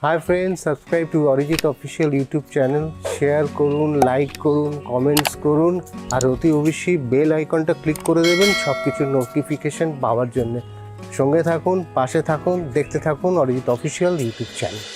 Hi friends, subscribe to Arijit official YouTube channel. Share করুন, like করুন, comments করুন, আর অতি অবশ্যই বেল আইকনটা ক্লিক করে দেবেন সব কিছুর নোটিফিকেশন পাওয়ার জন্য। সঙ্গে থাকুন, পাশে থাকুন, দেখতে থাকুন অরিজিৎ অফিসিয়াল ইউটিউব চ্যানেল।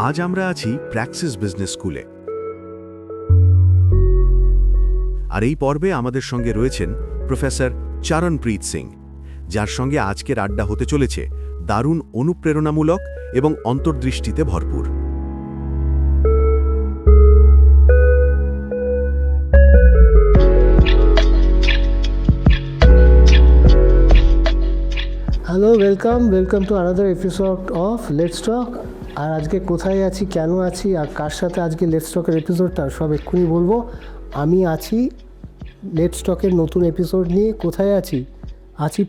আজ আমরা আছি প্র্যাক্সিস বিজনেস স্কুলে। আর এই পর্বে আমাদের সঙ্গে রয়েছেন প্রফেসর চরণপ্রীত সিং, যার সঙ্গে আজকের আড্ডা হতে চলেছে দারুণ অনুপ্রেরণামূলক এবং অন্তর্দৃষ্টিতে ভরপুর। Hello, welcome to another episode of let's talk. আর আজকে কোথায় আছি, কেন আছি, আর কার সাথে আজকে লেটস টকের এপিসোডটা সব এক্ষুনি বলবো। আমি আছি লেটস টকের নতুন এপিসোড নিয়ে। কোথায় আছি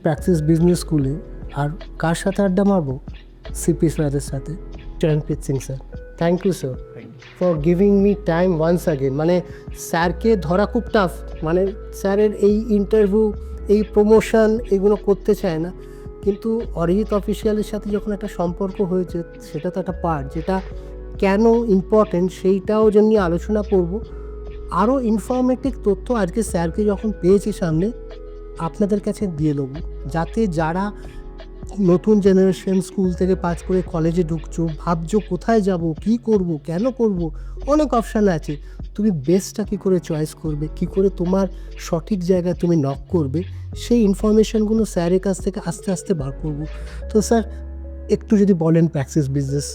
প্র্যাকটিস বিজনেস স্কুলে। আর কার সাথে আড্ডা মারবো? সিপি স্যারের সাথে, Charanpreet Singh sir. Thank you sir for giving me time once again. মানে স্যারকে ধরা খুব টাফ, মানে স্যারের এই ইন্টারভিউ, এই প্রমোশন এগুলো করতে চায় না, কিন্তু অরিজিৎ অফিসিয়ালের সাথে যখন একটা সম্পর্ক হয়েছে, সেটা তো একটা পার্ট, যেটা কেন ইম্পর্টেন্ট সেইটাও যেমনি আলোচনা করব। আরও ইনফরমেটিভ তথ্য আজকে স্যারকে যখন পেয়েছি সামনে, আপনাদের কাছে দিয়ে দেবো, যাতে যারা নতুন জেনারেশন স্কুল থেকে পাস করে কলেজে ঢুকছো, ভাবছো কোথায় যাব, কি করব, কেন করব, অনেক অপশান আছে, তুমি বেস্টটা কী করে চয়েস করবে, কি করে তোমার সঠিক জায়গায় তুমি নক করবে, সেই ইনফরমেশানগুলো স্যারের কাছ থেকে আস্তে আস্তে বার করব। তো স্যার, একটু যদি বলেন প্র্যাকটিস বিজনেস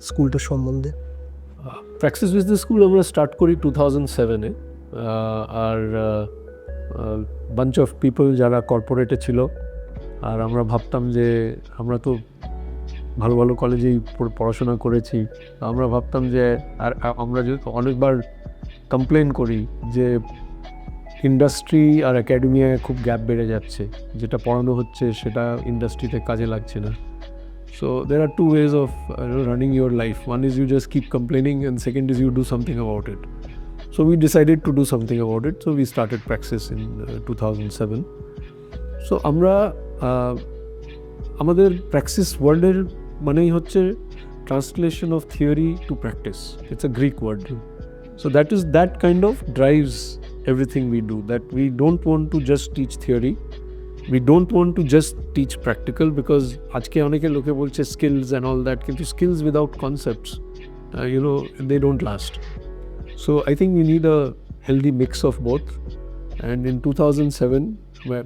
স্কুলটা সম্বন্ধে। প্র্যাকটিস বিজনেস স্কুল আমরা স্টার্ট করি 2007-এ। আর বাঞ্চ অফ পিপল যারা কর্পোরেটে ছিল, আর আমরা ভাবতাম যে আমরা তো ভালো ভালো কলেজেই পড়াশোনা করেছি, আমরা ভাবতাম যে, আর আমরা যেহেতু অনেকবার কমপ্লেন করি যে ইন্ডাস্ট্রি আর একাডেমিয়ায় খুব গ্যাপ বেড়ে যাচ্ছে, যেটা পড়ানো হচ্ছে সেটা ইন্ডাস্ট্রিতে কাজে লাগছে না। So there are two ways of running your life. One is you just keep complaining, and second is you do something about it. So we decided to do something about it. So we started Praxis in 2007. So আমরা আমাদের প্র্যাকসিস ওয়ার্ডের মানেই হচ্ছে translation of theory to practice. It's a Greek word. So that kind of drives everything we do, that we don't want to just teach theory. We don't want to just teach practical, because আজকে অনেকে লোকে বলছে skills and all that, কিন্তু skills without concepts, they don't last. So I think we need a healthy mix of both. And in 2007,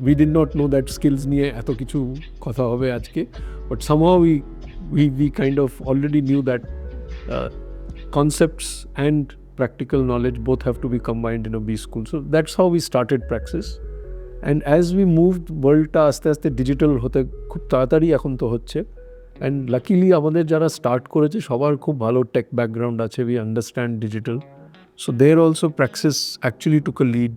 we did not know that skills নিয়ে এত কিছু কথা হবে আজকে, but somehow we kind of already knew that concepts and practical knowledge both have to be combined in a B school. So that's how we started Praxis. And as we moved, worldটা আস্তে আস্তে digital হতে খুব তাড়াতাড়ি এখন তো হচ্ছে। And luckily আমাদের যারা স্টার্ট করেছে সবার খুব ভালো টেক ব্যাকগ্রাউন্ড আছে, we understand digital. So there also Praxis actually took a lead.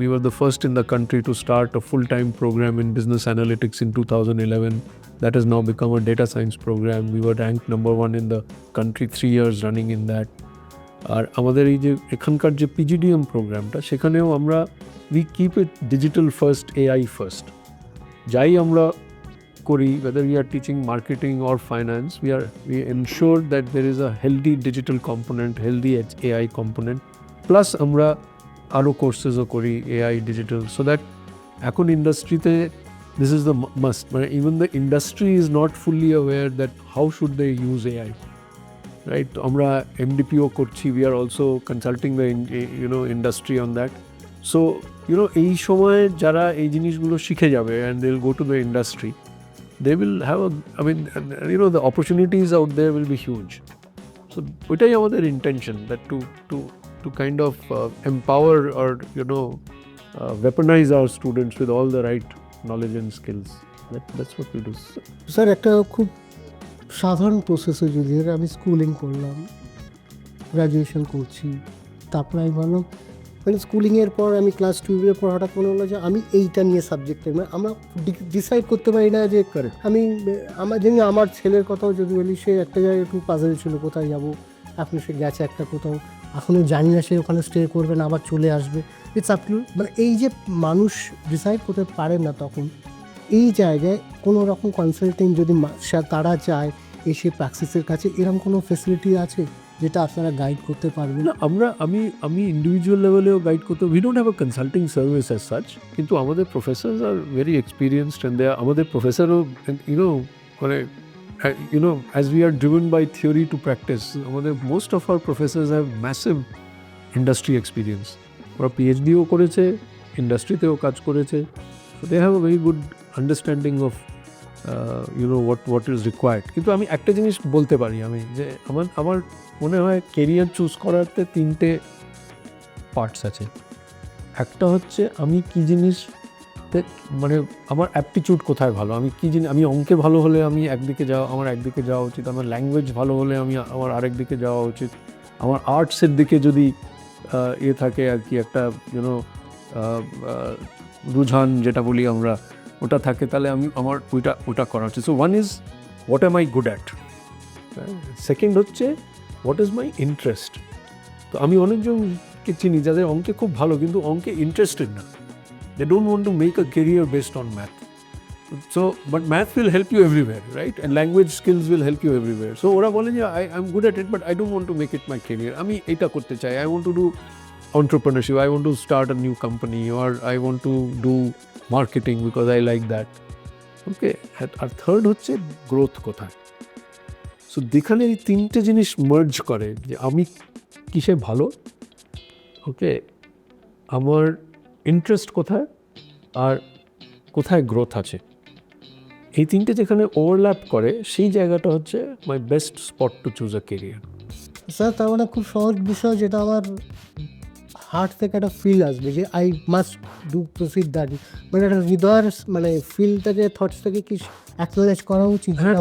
we were the first in the country to start a full-time program in business analytics in 2011. That has now become a data science program. We were ranked number 1 in the country 3 years running in that. আর আমাদের এই যে এখানকার যে PGDM প্রোগ্রামটা, সেখানেও আমরা we keep it digital first, AI first. যাই আমরা করি, whether we are teaching marketing or finance, we ensure that there is a healthy digital component, healthy AI component, plus আমরা আরও কোর্সেসও করি AI digital, so that এখন ইন্ডাস্ট্রিতে this is the must, মানে even the industry is not fully aware that how should they use AI, right? আমরা MDPO করছি, we are also consulting the industry on that. So এই সময় যারা এই জিনিসগুলো শিখে যাবে and they will go to the industry, they will have the opportunities out there will be huge. So ওইটাই আমাদের intention, that to kind of empower or weaponize our students with all the right knowledge and skills. That's what we do. Sir একটা খুব সাধারণ প্রসেসে যদি আমি schooling করলাম, graduation করছি, তারপরে আমি ভাবলাম মানে স্কুলিংয়ের পর আমি ক্লাস 12-এর পর হঠাৎ মনে হলো যে আমি এইটা নিয়ে সাবজেক্টের, মানে আমরা ডিসাইড করতে পারি না যে আমি আমার ছেলের কথাও যদি বলি, সে একটা জায়গায় একটু পাজল ছিল কোথায় যাব, এখন সে গেছে একটা কোথাও, এখনও জানি না সে ওখানে স্টে করবে না আবার চলে আসবে, ইটস আপ টু, মানে এই যে মানুষ ডিসাইড করতে পারে না, তখন এই জায়গায় কোনো রকম কনসাল্টিং যদি তারা চায় এসে প্র্যাকসিসের কাছে, এরকম কোনো ফেসিলিটি আছে যেটা আপনারা গাইড করতে পারবেন? না, আমি ইন্ডিভিজুয়াল লেভেলেও গাইড করতে, we don't have a consulting service as such, কিন্তু আমাদের professors are very experienced and আমাদের প্রফেসরও মানে as we are driven by theory to practice, আমাদের most of our professors have massive industry experience. ওরা পিএইচডিও করেছে, ইন্ডাস্ট্রিতেও কাজ করেছে, so they have a very good understanding of what is required. কিন্তু আমি একটা জিনিস বলতে পারি, আমি যে আমার মনে হয় কেরিয়ার চুজ করাতে 3টে পার্টস আছে। একটা হচ্ছে আমি কি জিনিস, মানে আমার অ্যাপটিটিউড কোথায় ভালো, আমি কি জিনিস, আমি অঙ্কে ভালো হলে আমি আমার একদিকে যাওয়া উচিত, আমার ল্যাঙ্গুয়েজ ভালো হলে আমার আরেক দিকে যাওয়া উচিত, আমার আর্টসের দিকে যদি থাকে আর কি একটা রুঝান যেটা বলি আমরা, ওটা থাকে, তাহলে আমার ওটা করা উচিত। So one is what M I good at, second হচ্ছে হোয়াট ইজ মাই ইন্টারেস্ট। তো আমি অনেকজনকে চিনি যাদের অঙ্কে খুব ভালো কিন্তু অঙ্কে ইন্টারেস্টেড না, they don't want to make a career based on math. So but math will help you everywhere, right? And language skills will help you everywhere. So ওরা বলে যে I'm good at it but I don't want to make it my career. আমি এটা করতে চাই, I want to do entrepreneurship, I want to start a new company, or I want to do marketing because I like that. Okay, আর third হচ্ছে growth কোথায়। So যেখানে এই 3টে জিনিস মার্জ করে যে আমি কিসে ভালো, ওকে, আমার ইন্টারেস্ট কোথায়, আর কোথায় গ্রোথ আছে, এই 3টে যেখানে ওভারল্যাপ করে সেই জায়গাটা হচ্ছে my best spot to choose a career. Sir তার মানে খুব সহজ বিষয়, যেটা আমার হার্ট থেকে একটা ফিল আসবে যে I must do proceed that, মানে একটা হৃদয়ের মানে ফিলটাকে, থটসটাকে কি অ্যাকনোলেজ করা উচিত? হ্যাঁ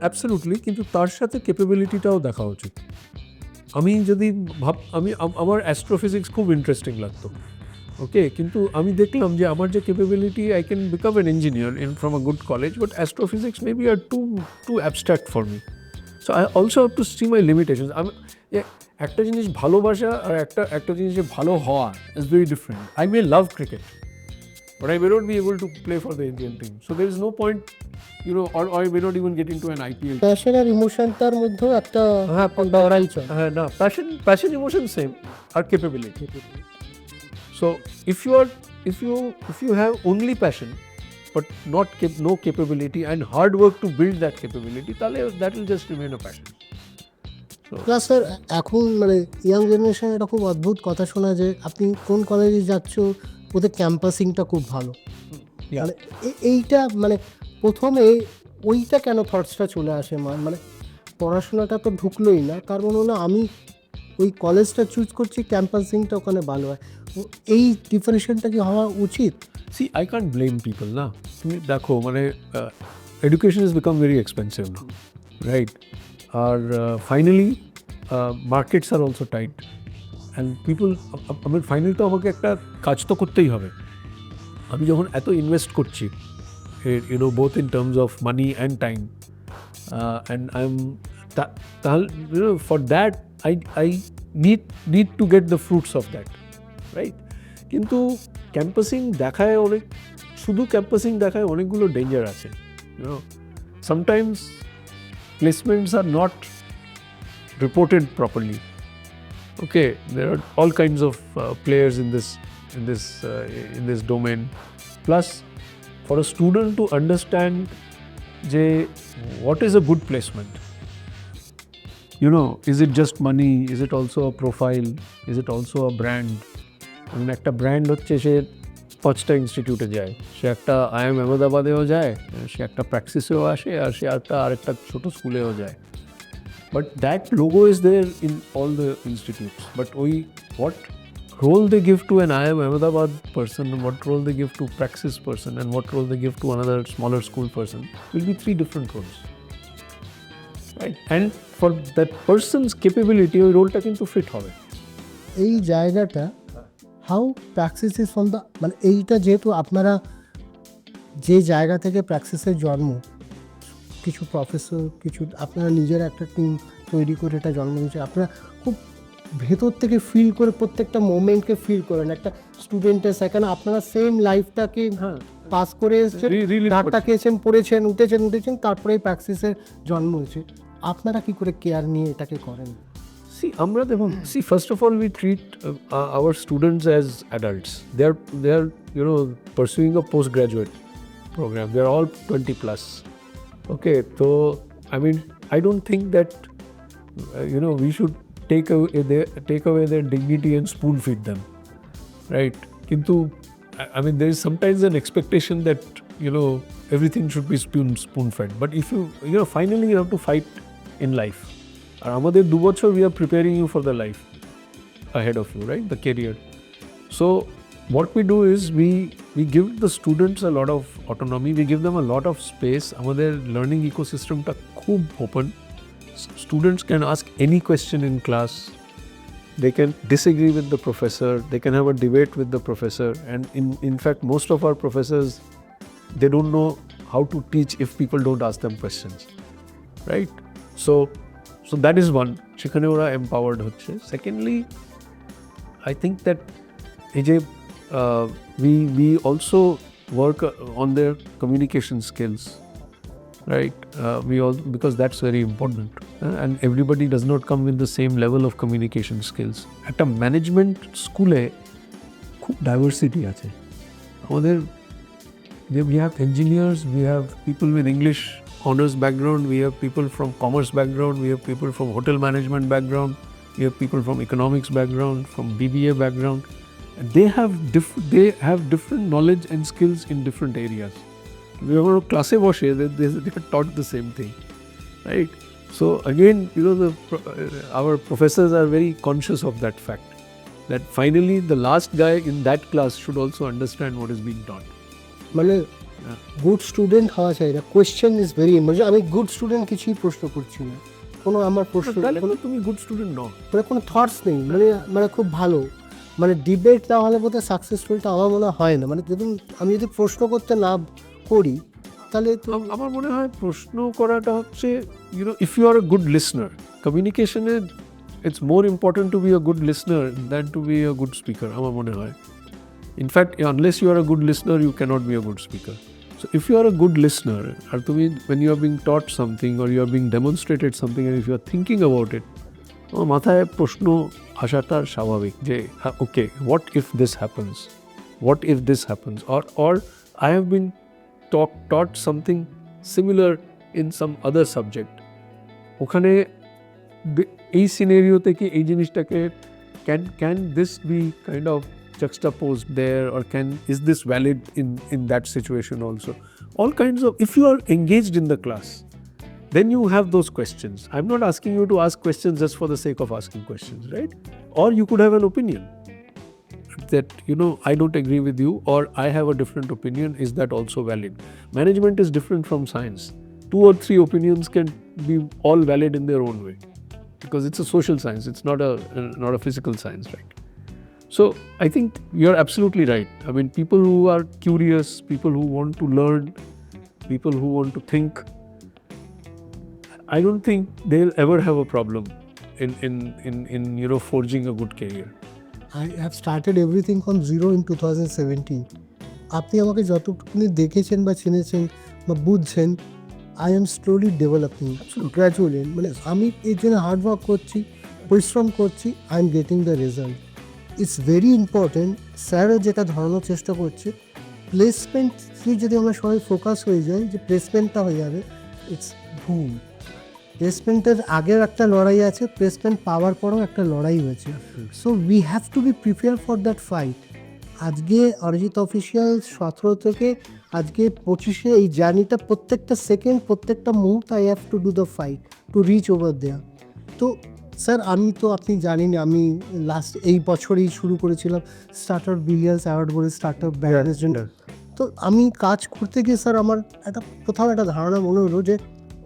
অ্যাবসলিউটলি, কিন্তু তার সাথে ক্যাপাবিলিটিটাও দেখা উচিত। আমি যদি আমার অ্যাস্ট্রোফিজিক্স খুব ইন্টারেস্টিং লাগতো, ওকে, কিন্তু আমি দেখলাম যে আমার যে capability, I can become an engineer from a good college, but astrophysics maybe are too abstract for me. So I also have to see my limitations. একটা জিনিস ভালোবাসা আর একটা জিনিস যে ভালো হওয়া is very different. I may love cricket but I may not be able to play for the Indian team, so there is no point or I may not even get into an IPL. Passion আর ইমোশনটার মধ্যেও একটা হ্যাঁ না, passion emotion same, আর capability. So if you have only passion but no capability and hard work to build that capability, তাহলে that will just remain a passion. Plus sir এখন মানে ইয়াং জেনারেশন এটা খুব অদ্ভুত কথা শোনা যে আপনি কোন কলেজে যাচ্ছ, ওদের ক্যাম্পাসিংটা খুব ভালো, মানে এইটা মানে প্রথমে ওইটা কেন থটসটা চলে আসে, মানে পড়াশোনাটা তো ঢুকলোই না, তার মানে হলো আমি ওই কলেজটা চুজ করছি, ক্যাম্পাসিংটা ওখানে ভালো হয়, এই ডিফারেন্সিয়েশনটা কি হওয়া উচিত? See, I can't blame people না, তুমি দেখো মানে education has become very expensive now, right? আর finally markets are also tight and people, আমার ফাইনালি তো আমাকে একটা কাজ তো করতেই হবে। আমি যখন এত ইনভেস্ট করছি, both in terms of money and time, and I'm for that I need to get the fruits of that, right? কিন্তু ক্যাম্পাসিং দেখায় শুধু ক্যাম্পাসিং দেখায় অনেকগুলো ডেঞ্জার আছে, sometimes placements are not reported properly. Okay, there are all kinds of players in this domain, Plus, for a student to understand what is a good placement. Is it just money? Is it also a profile? Is it also a brand? একটা brand হচ্ছে সে 5টা ইনস্টিটিউটে যায়, সে একটা IIM আহমেদাবাদেও যায়, সে একটা প্র্যাক্সিসেও আসে, আর সে আরেকটা ছোট স্কুলেও যায়। But that logo is there in all the institutes. But what role they give to an IIM Ahmedabad person, what role they give to Praxis person, and what role they give to another smaller school person will be 3 different roles. Right? And for that person's capability, ওই রোলটা কিন্তু fit হবে। এই জায়গাটা how প্র্যাকসিস is from the, মানে এইটা যেহেতু আপনারা যে জায়গা থেকে প্র্যাকসিসের জন্ম, কিছু প্রফেসর, কিছু আপনারা নিজের একটা টিম তৈরি করে এটা জন্ম দিয়েছে, আপনারা খুব ভেতর থেকে ফিল করে প্রত্যেকটা মোমেন্টকে ফিল করেন একটা স্টুডেন্টের, সেখানে আপনারা সেম লাইফটাকে পাস করে এসেছেন, ধারটা খেয়েছেন, পড়েছেন, উঠেছেন, তারপরে প্র্যাকসিসের জন্ম হয়েছে। আপনারা কি করে কেয়ার নিয়ে এটাকে করেন? See, first of all, we treat our students as adults. They are pursuing a postgraduate program. They are all 20 plus. Okay, so I don't think that we should take away their dignity and spoon feed them, right? Kintu there is sometimes an expectation that everything should be spoon fed. But if you finally you have to fight in life. আর আমাদের 2 বছর we are preparing you for the life ahead of you, right? The career. So what we do is we give the students a lot of autonomy, we give them a lot of space. আমাদের learning ecosystem টা খুব open. Students can ask any question in class. They can disagree with the professor. They can have a debate with the professor. And in fact, most of our professors, they don't know how to teach if people don't ask them questions, right? So that is one. সেখানে ওরা empowered হচ্ছে. Secondly, I think that we also work on their communication skills, right? Because that's very important. And everybody does not come with the same level of communication skills. একটা management স্কুলে খুব diversity আছে আমাদের। We have engineers, we have people with English honors background, we have people from commerce background, we have people from hotel management background, we have people from economics background, from BBA background, and they have different knowledge and skills in different areas. We have a class বসে, they are taught the same thing, right? So again, our professors are very conscious of that fact, that finally the last guy in that class should also understand what is being taught. মানে good student হওয়া চাই না, question is very important. আমি good student কিছুই প্রশ্ন করছি না, কোনো আমার প্রশ্ন, তুমি গুড স্টুডেন্ট নও, মানে কোনো থটস নেই, মানে খুব ভালো, মানে ডিবেট না হলে বোধহয় সাকসেসফুলটা আমার মনে হয় না। মানে আমি যদি প্রশ্ন করতে না করি তাহলে তো আমার মনে হয় প্রশ্ন করাটা হচ্ছে if you are a good listener, communication it's more important to be a good listener than to be a good speaker, আমার মনে হয়। In fact, unless you are a good listener, you cannot be a good speaker. So if you are a good listener, আর তুমি when you are being taught something or you are being demonstrated something and if you are thinking about it, তোমার মাথায় প্রশ্ন আসাটা স্বাভাবিক যে okay, what if this happens? What if this happens? Or I have been taught something similar in some other subject. ওখানে এই scenario থেকে এই জিনিসটাকে can this be kind of juxtaposed there, or is this valid in that situation also? All kinds of, if you are engaged in the class, then you have those questions. I'm not asking you to ask questions just for the sake of asking questions, right? Or you could have an opinion that I don't agree with you, or I have a different opinion. Is that also valid? Management is different from science. 2 or 3 opinions can be all valid in their own way, because it's a social science, it's not a physical science, right? So I think you're absolutely right. People who are curious, people who want to learn, people who want to think, I don't think they'll ever have a problem in forging a good career. I have started everything from zero in 2017. আপনি আমাকে যতটুকুনি দেখেছেন বা চিনেছেন বা বুঝছেন, I am slowly developing, gradually. মানে আমি এই জন্য হার্ড ওয়ার্ক করছি, পরিশ্রম করছি, I am getting the result. It's very important. স্যারও যেটা ধরানোর চেষ্টা করছে, প্লেসমেন্ট যদি আমরা সবাই ফোকাস হয়ে যাই যে প্লেসমেন্টটা হয়ে যাবে, ইটস ভুল। প্লেসমেন্টের আগের একটা লড়াই আছে, প্লেসমেন্ট পাওয়ার পরেও একটা লড়াই হয়েছে। So we have to B prepare for that fight. আজকে অরিজিৎ অফিসিয়াল 17 থেকে আজকে 25-এ এই জার্নিটা, প্রত্যেকটা সেকেন্ড, প্রত্যেকটা মুহূর্ত I have to do the fight to reach over there. তো স্যার আপনি জানেন আমি লাস্ট এই বছরই শুরু করেছিলাম স্টার্টআপ বিলিয়ন্স অ্যাওয়ার্ড বলে স্টার্টআপ ব্র্যান্ডের জন্য। তো আমি কাজ করতে গিয়ে স্যার আমার প্রথম একটা ধারণা মনে হলো যে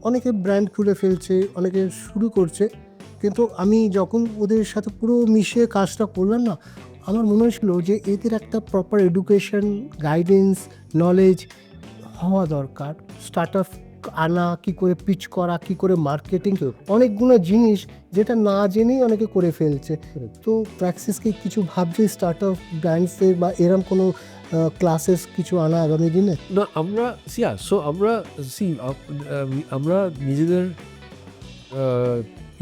অনেকে ব্র্যান্ড খুলে ফেলছে, অনেকে শুরু করছে, কিন্তু আমি যখন ওদের সাথে পুরো মিশিয়ে কাজটা করলাম না, আমার মনে হয়েছিল যে এদের একটা প্রপার এডুকেশন, গাইডেন্স, নলেজ হওয়া দরকার। স্টার্টআপ আনা, কী করে পিচ করা, কী করে মার্কেটিং, অনেকগুলো জিনিস যেটা না জেনেই অনেকে করে ফেলছে। তো প্র্যাক্সিসকে কিছু ভাবছে স্টার্টআপ ব্র্যান্ডসে বা এরম কোনো ক্লাসেস কিছু আনা আগামী দিনে? না, আমরা আমরা নিজেদের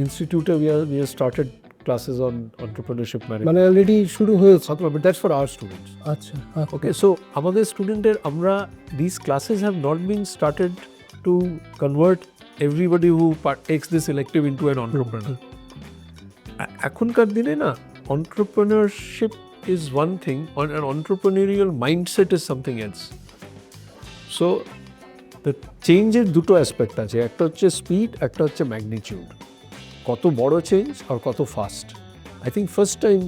ইনস্টিটিউটে we have started classes on entrepreneurship management. মানে অলরেডি শুরু হয়েছে? But that's for our students. আচ্ছা, Okay, so আমাদের স্টুডেন্টের these classes have not been started to convert everybody who takes this elective into an entrepreneur. এখনকার দিনে না, entrepreneurship is one thing, and an entrepreneurial mindset is something else. So the চেঞ্জের দুটো aspect আছে, একটা হচ্ছে স্পিড, একটা হচ্ছে ম্যাগনিটিউড। কত বড় চেঞ্জ আর কত fast. I think first time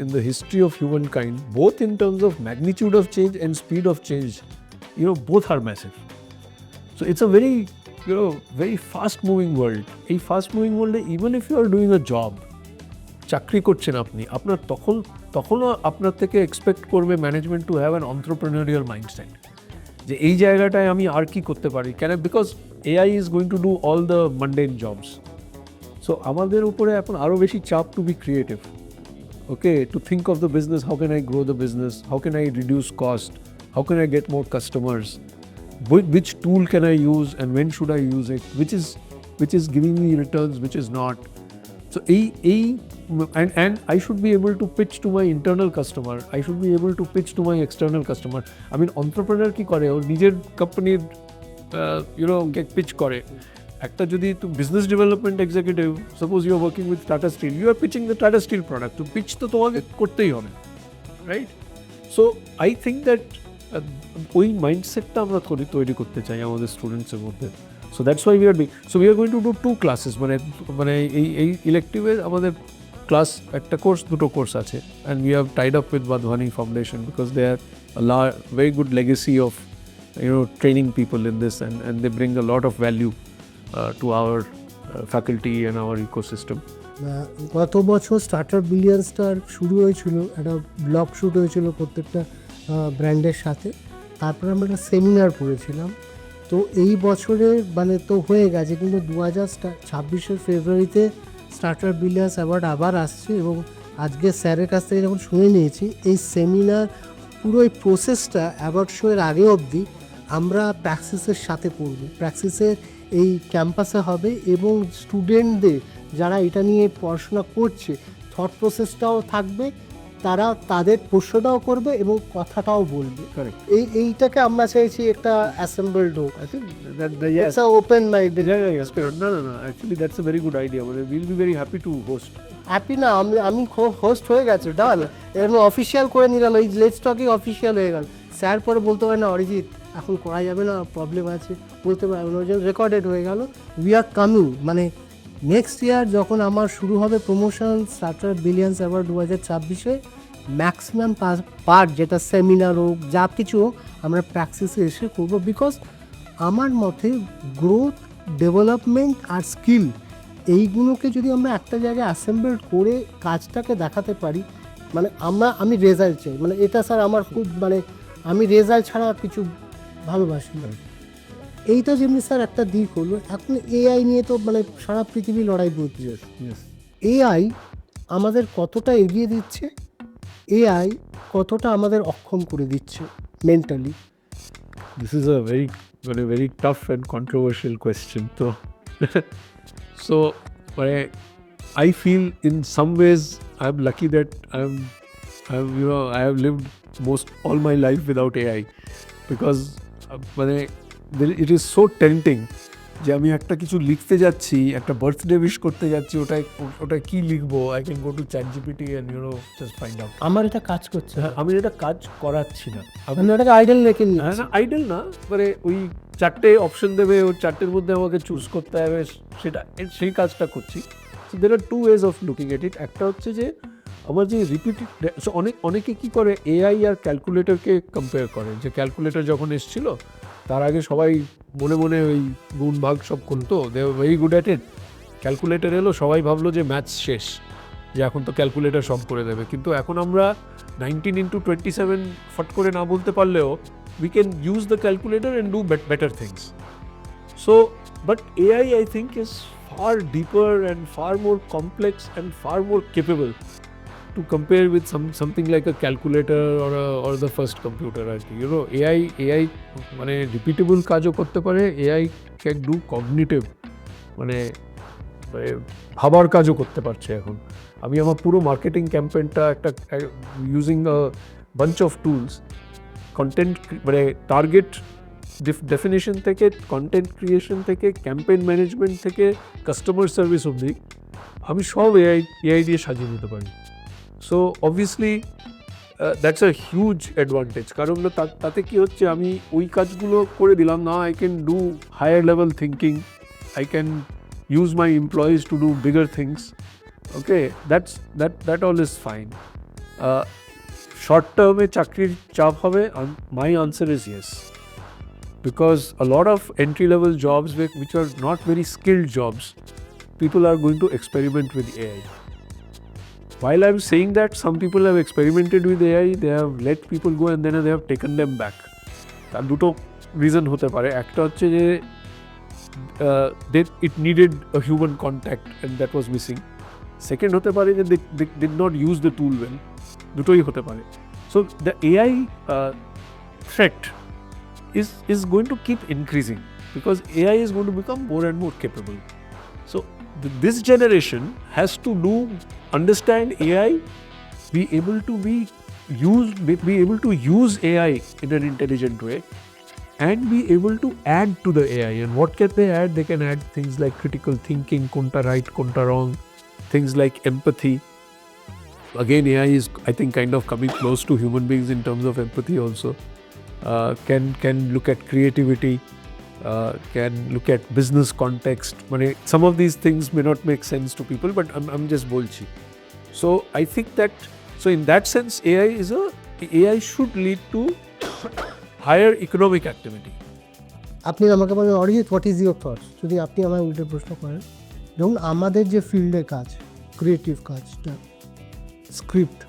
in the history of humankind, both in terms of magnitude of change and speed of change, both are massive. So it's a very fast moving world. এই fast moving world, even if you are doing a job, চাকরি করছেন আপনি, আপনার তখনও আপনার থেকে expect করবে management to have an entrepreneurial mindset, যে এই জায়গাটায় আমি আর কি করতে পারি, কেন? Because AI is going to do all the mundane jobs. So আমাদের উপরে এখন আরও বেশি চাপ to be creative, okay, to think of the business, how can I grow the business, how can I reduce cost, how can I get more customers, which tool can I use and when should I use it, which is giving me returns, which is not. So and I should be able to pitch to my internal customer, I should be able to pitch to my external customer. I mean, entrepreneur কি করে, ও নিজের কোম্পানির pitch করে। একটা যদি business development executive, suppose you are working with Tata steel, you are pitching the Tata steel product, তো pitch তো তোমাকে করতেই হবে, right? So I think that ওই মাইন্ডসেটটা আমরা তৈরি করতে চাই আমাদের স্টুডেন্টসের মধ্যে। So that's why we are going to do 2 classes, মানে এই ইলেকটিভে আমাদের ক্লাস, একটা কোর্স, দুটো কোর্স আছে, and we have tied up with Vadhwani Foundation because they have a very good legacy of training people in this, and they bring a lot of value to our faculty and our ecosystem. গত বছর startup বিলিয়ন্সটার শুরু হয়েছিল, একটা blog shoot হয়েছিল প্রত্যেকটা ব্র্যান্ডের সাথে, তারপরে আমরা একটা সেমিনার করেছিলাম। তো এই বছরে তো হয়ে গেছে, কিন্তু 2026 ফেব্রুয়ারিতে স্টার্টআপ বিলিয়ন্স অ্যাওয়ার্ড আবার আসছে, এবং আজকে স্যারের কাছ থেকে যখন শুনে নিয়েছি এই সেমিনার পুরো এই প্রসেসটা অ্যাওয়ার্ড শোয়ের আগে অবধি আমরা প্র্যাক্সিসের সাথে করব। প্র্যাক্সিসের এই ক্যাম্পাসে হবে, এবং স্টুডেন্টদের যারা এটা নিয়ে পড়াশোনা করছে থট প্রসেসটাও থাকবে, তারা তাদের প্রশ্নটাও করবে এবং কথাটাও বলবে। এইটাকে আমরা চাইছি একটা অ্যাসেম্বলড হোক। I think that's open minded. No, actually that's a very good idea. We'll be very happy to host. Happy না, আমি হোস্ট হয়ে গেছে, ডাল এরকম অফিসিয়াল করে নিলাম, এই লেটস টকিং অফিসিয়াল হয়ে গেল। স্যার পরে বলতে পারে না অরিজিৎ এখন করা যাবে না, প্রবলেম আছে, বলতে পারে ওই জন্য রেকর্ডেড হয়ে গেল। উই আর কামিং, মানে নেক্সট ইয়ার যখন আমার শুরু হবে প্রমোশন স্টার্টআপ বিলিয়ন্স অ্যাওয়ার্ড 2026-এ, ম্যাক্সিমাম পার্ট যেটা সেমিনার হোক, যা কিছু হোক, আমরা প্র্যাকটিসে এসে করবো। বিকজ আমার মতে গ্রোথ, ডেভেলপমেন্ট আর স্কিল, এইগুলোকে যদি আমরা একটা জায়গায় অ্যাসেম্বল করে কাজটাকে দেখাতে পারি, আমি রেজাল্ট চাই, এটা স্যার আমার খুব, আমি রেজাল্ট ছাড়া কিছু ভালোবাসি না। এইটা যেমনি স্যার একটা দিক হলো, এখন এআই নিয়ে তো সারা পৃথিবী লড়াই করতে যাচ্ছে। এআই আমাদের কতটা এগিয়ে দিচ্ছে, এআই কতটা আমাদের অক্ষম করে দিচ্ছে mentally? This is a very tough and controversial question. So I feel in some ways I'm lucky that I have lived all my life without AI. Because মানে ইট ইজ সো টেম্পটিং যে আমি একটা কিছু লিখতে যাচ্ছি, একটা birthday wish করতে যাচ্ছি, ওটা কি লিখবো, I can go to ChatGPT and just find out. আমার এটা কাজ করছে, আমি এটা কাজ করাচ্ছি না, আমি ওটাকে আইডল রেখে নিই। না আইডল না, মানে ওই 4টে অপশন দেবে, ওই 4টের মধ্যে আমাকে চুজ করতে হবে, সেই কাজটা করছি। So there are 2 ways of looking at it. একটা হচ্ছে যে আমার যে রিপিটেড, অনেকে কি করে এআই আর ক্যালকুলেটরকে কম্পেয়ার করে, যে ক্যালকুলেটর যখন এসেছিল তার আগে সবাই মনে মনে ওই গুণ ভাগ সব করতো, they very good at it. Calculator এলো, সবাই ভাবলো যে ম্যাথস শেষ, যে এখন তো ক্যালকুলেটর সব করে দেবে। কিন্তু এখন আমরা 19 × 27 ফট করে না বলতে পারলেও we can use the calculator and do better things. So, but AI I think is far deeper and far more complex and far more capable to compare with something like a calculator or the first computer. AI মানে repeatable কাজও করতে পারে, AI can do cognitive মানে ভাবার কাজও করতে পারছে এখন। আমি আমার পুরো মার্কেটিং ক্যাম্পেইনটা একটা using a bunch of tools, content মানে টার্গেট ডেফিনেশন থেকে, কন্টেন্ট ক্রিয়েশন থেকে, ক্যাম্পেইন ম্যানেজমেন্ট থেকে, কাস্টমার সার্ভিস অবধি আমি সব এআই দিয়ে সাজিয়ে দিতে পারি। So obviously that's a huge advantage, কারণ তাতে কি হচ্ছে, আমি ওই কাজগুলো করে দিলাম না, I can do higher level thinking, I can use my employees to do bigger things. Okay, that all is fine. Short term e chakrir chap hobe, my answer is yes, because a lot of entry level jobs which are not very skilled jobs, people are going to experiment with AI. While I'm saying that, some people have experimented with AI, they have let people go and then they have taken them back. তার দুটো reason হতে পারে। একটা হচ্ছে যে it needed a human contact and that was missing. Second hote pare je they did not use the tool well. Dutoi hote pare. So the AI threat is going to keep increasing, because AI is going to become more and more capable. So this generation has to understand AI, be able to use AI in an intelligent way, and be able to add to the AI. And what can they add? They can add things like critical thinking, konta right, konta wrong, things like empathy. Again, AI is, I think, kind of coming close to human beings in terms of empathy also. Can look at creativity, can look at business context. Some of these things may not make sense to people, but I'm just bolchi. So I think that, so in that sense, AI should lead to higher economic activity. আপনি আমাকে বলেন, Arijit, what is your thoughts? যদি আপনি আমায় উল্টে প্রশ্ন করেন, ধরুন আমাদের যে ফিল্ডের কাজ, ক্রিয়েটিভ কাজটা, স্ক্রিপ্ট,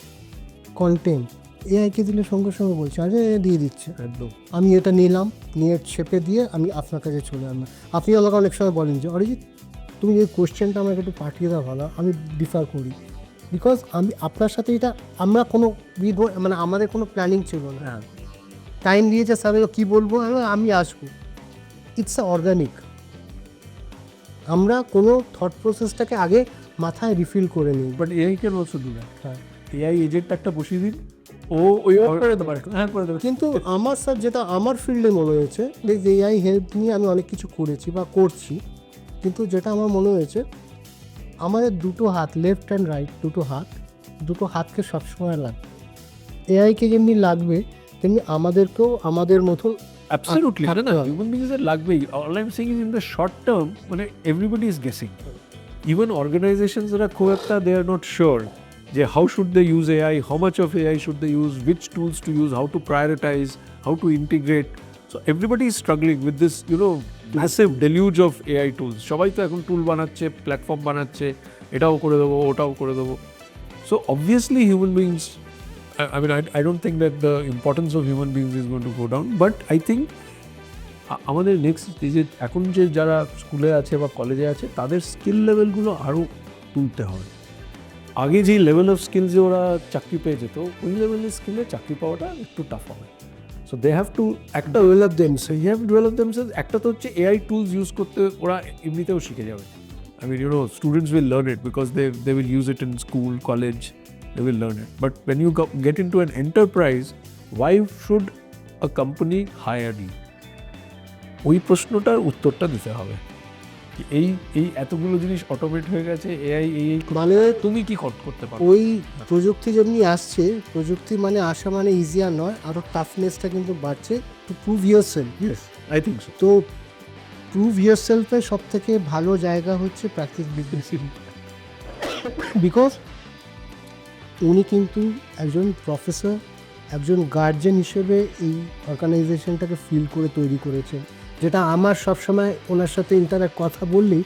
কন্টেন্ট, এআইকে দিলে সঙ্গে সঙ্গে বলছে, আরে দিয়ে দিচ্ছে, একদম আমি এটা নিলাম, নিয়ে ছেপে দিয়ে আমি আপনার কাছে চলে আসলাম। আপনি আমাকে অনেক সময় বলেন যে, অরিজিৎ, তুমি যে কোয়েশ্চেনটা আমাকে একটু পাঠিয়ে দাও, ভালো, আমি ডিফার করি, বিকজ আমি আপনার সাথে এটা, আমরা কোনো মানে আমাদের কোনো প্ল্যানিং ছিল না, টাইম দিয়েছে স্যার, কী বলবো, আমি আসবো, ইটস আ অর্গানিক। আমরা কোনো থট প্রসেসটাকে আগে মাথায় রিফিল করে নিই। But AI can also do that. হ্যাঁ, এআই এজেন্ট একটা বসিয়ে দিন, ওই করে দেবে, হ্যাঁ করে দেবে। কিন্তু আমার স্যার, যেটা আমার ফিল্ডে মনে হয়েছে, যে এআই হেল্প নিয়ে আমি অনেক কিছু করেছি বা করছি, কিন্তু যেটা আমার মনে হয়েছে, আমাদের দুটো হাত, লেফট অ্যান্ড রাইট, দুটো হাতকে সবসময় লাগবে। এআইকে যেমনি লাগবে তেমনি আমাদেরকেও আমাদের মতো Absolutely. Human beings are লাগবেই. All I'm saying is, in the short term, everybody is guessing. Even organizations that are খুব, they are not sure. How should they use AI? How much of AI should they use? Which tools to use? How to prioritize? How to integrate? So everybody is struggling with this, massive deluge of AI tools. সবাই তো এখন টুল বানাচ্ছে, platform বানাচ্ছে, এটাও করে দেবো, ওটাও করে দেবো. So obviously human beings, I don't think that the importance of human beings is going to go down, but I think আমাদের নেক্সট স্টেজে, এখন যে যারা স্কুলে আছে বা কলেজে আছে, তাদের স্কিল লেভেলগুলো আরও তুলতে হবে। আগে যেই লেভেল অফ স্কিলসে ওরা চাকরি পেয়ে যেত, ওই লেভেলের স্কিলে চাকরি পাওয়াটা একটু টাফ হবে। সো দে হ্যাভ টু একটা ডেভেলপ দেমসেলস। একটা তো হচ্ছে এআই টুলস ইউজ করতে ওরা এমনিতেও শিখে যাবে। Students will learn it because they will use it in school, college. They will learn it. But when you get into an enterprise, why should a company hire you, ওই প্রশ্নটার উত্তরটা দিতে হবে। এই এতগুলো জিনিস অটোমেট হয়ে গেছে, এআই এই মানে তুমি কি করতে পারো? ওই প্রযুক্তি যেমনি আসছে, প্রযুক্তি মানে আসা মানে ইজিয়ার নয়, আরও টাফনেসটা কিন্তু বাড়ছে। To prove your self, yes, I think so. তো প্রুভ ইয়োর সেলফের সব থেকে ভালো জায়গা হচ্ছে প্র্যাকটিস বিজনেস, বিকজ উনি কিন্তু একজন প্রফেসর, একজন গার্জেন হিসেবে এই অর্গানাইজেশনটাকে ফিল করে তৈরি করেছেন, যেটা আমার সবসময় ওনার সাথে ইন্টারঅ্যাক্ট কথা বললেই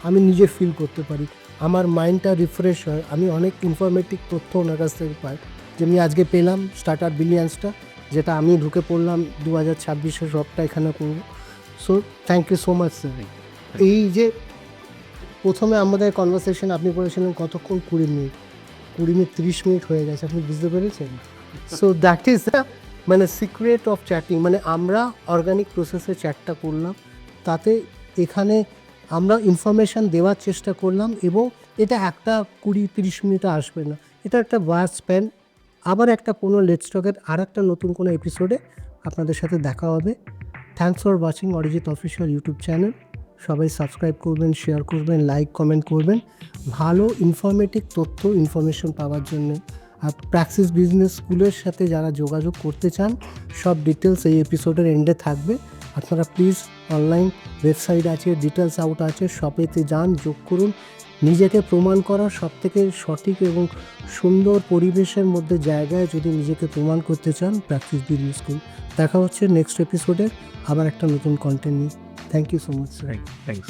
আমি নিজে ফিল করতে পারি, আমার মাইন্ডটা রিফ্রেশ হয়, আমি অনেক ইনফরমেটিভ তথ্য ওনার কাছ থেকে পাই, যেমনি আজকে পেলাম স্টার্টার বিলিয়ান্সটা, যেটা আমি ঢুকে পড়লাম 2026-এ সবটা এখানে করবো। So thank you so much sir. এই যে প্রথমে আমাদের কনভারসেশন আপনি করেছিলেন কতক্ষণ, 20 মিনিট, 30 মিনিট হয়ে গেছে, আপনি বুঝতে পেরেছেন? সো দ্যাট ইজ দ্য মানে সিক্রেট অফ চ্যাটিং, মানে আমরা অর্গানিক প্রসেসে চ্যাটটা করলাম, তাতে এখানে আমরা ইনফরমেশান দেওয়ার চেষ্টা করলাম, এবং এটা একটা 20-30 মিনিটে আসবে না, এটা একটা ওয়ার স্প্যান। আবার একটা কোনো লেটস টকের আর একটা নতুন কোনো এপিসোডে আপনাদের সাথে দেখা হবে। Thanks for watching Arijit official YouTube channel. সবাই সাবস্ক্রাইব করবেন, শেয়ার করবেন, লাইক কমেন্ট করবেন ভালো ইনফরমেটিভ তথ্য ইনফরমেশন পাওয়ার জন্য। আর প্র্যাক্সিস বিজনেস স্কুলের সাথে যারা যোগাযোগ করতে চান, সব ডিটেলস এই এপিসোডের এন্ডে থাকবে। আপনারা প্লিজ অনলাইন ওয়েবসাইট আছে, ডিটেলস আউট আছে, শপেতে যান, যোগ করুন। নিজেকে প্রমাণ করার সবথেকে সঠিক এবং সুন্দর পরিবেশের মধ্যে জায়গায় যদি নিজেকে প্রমাণ করতে চান, প্র্যাক্টিস বিজনেস স্কুল। দেখা হচ্ছে নেক্সট এপিসোডে আবার একটা নতুন কন্টেন্ট নিয়ে। Thank you so much sir. Thanks.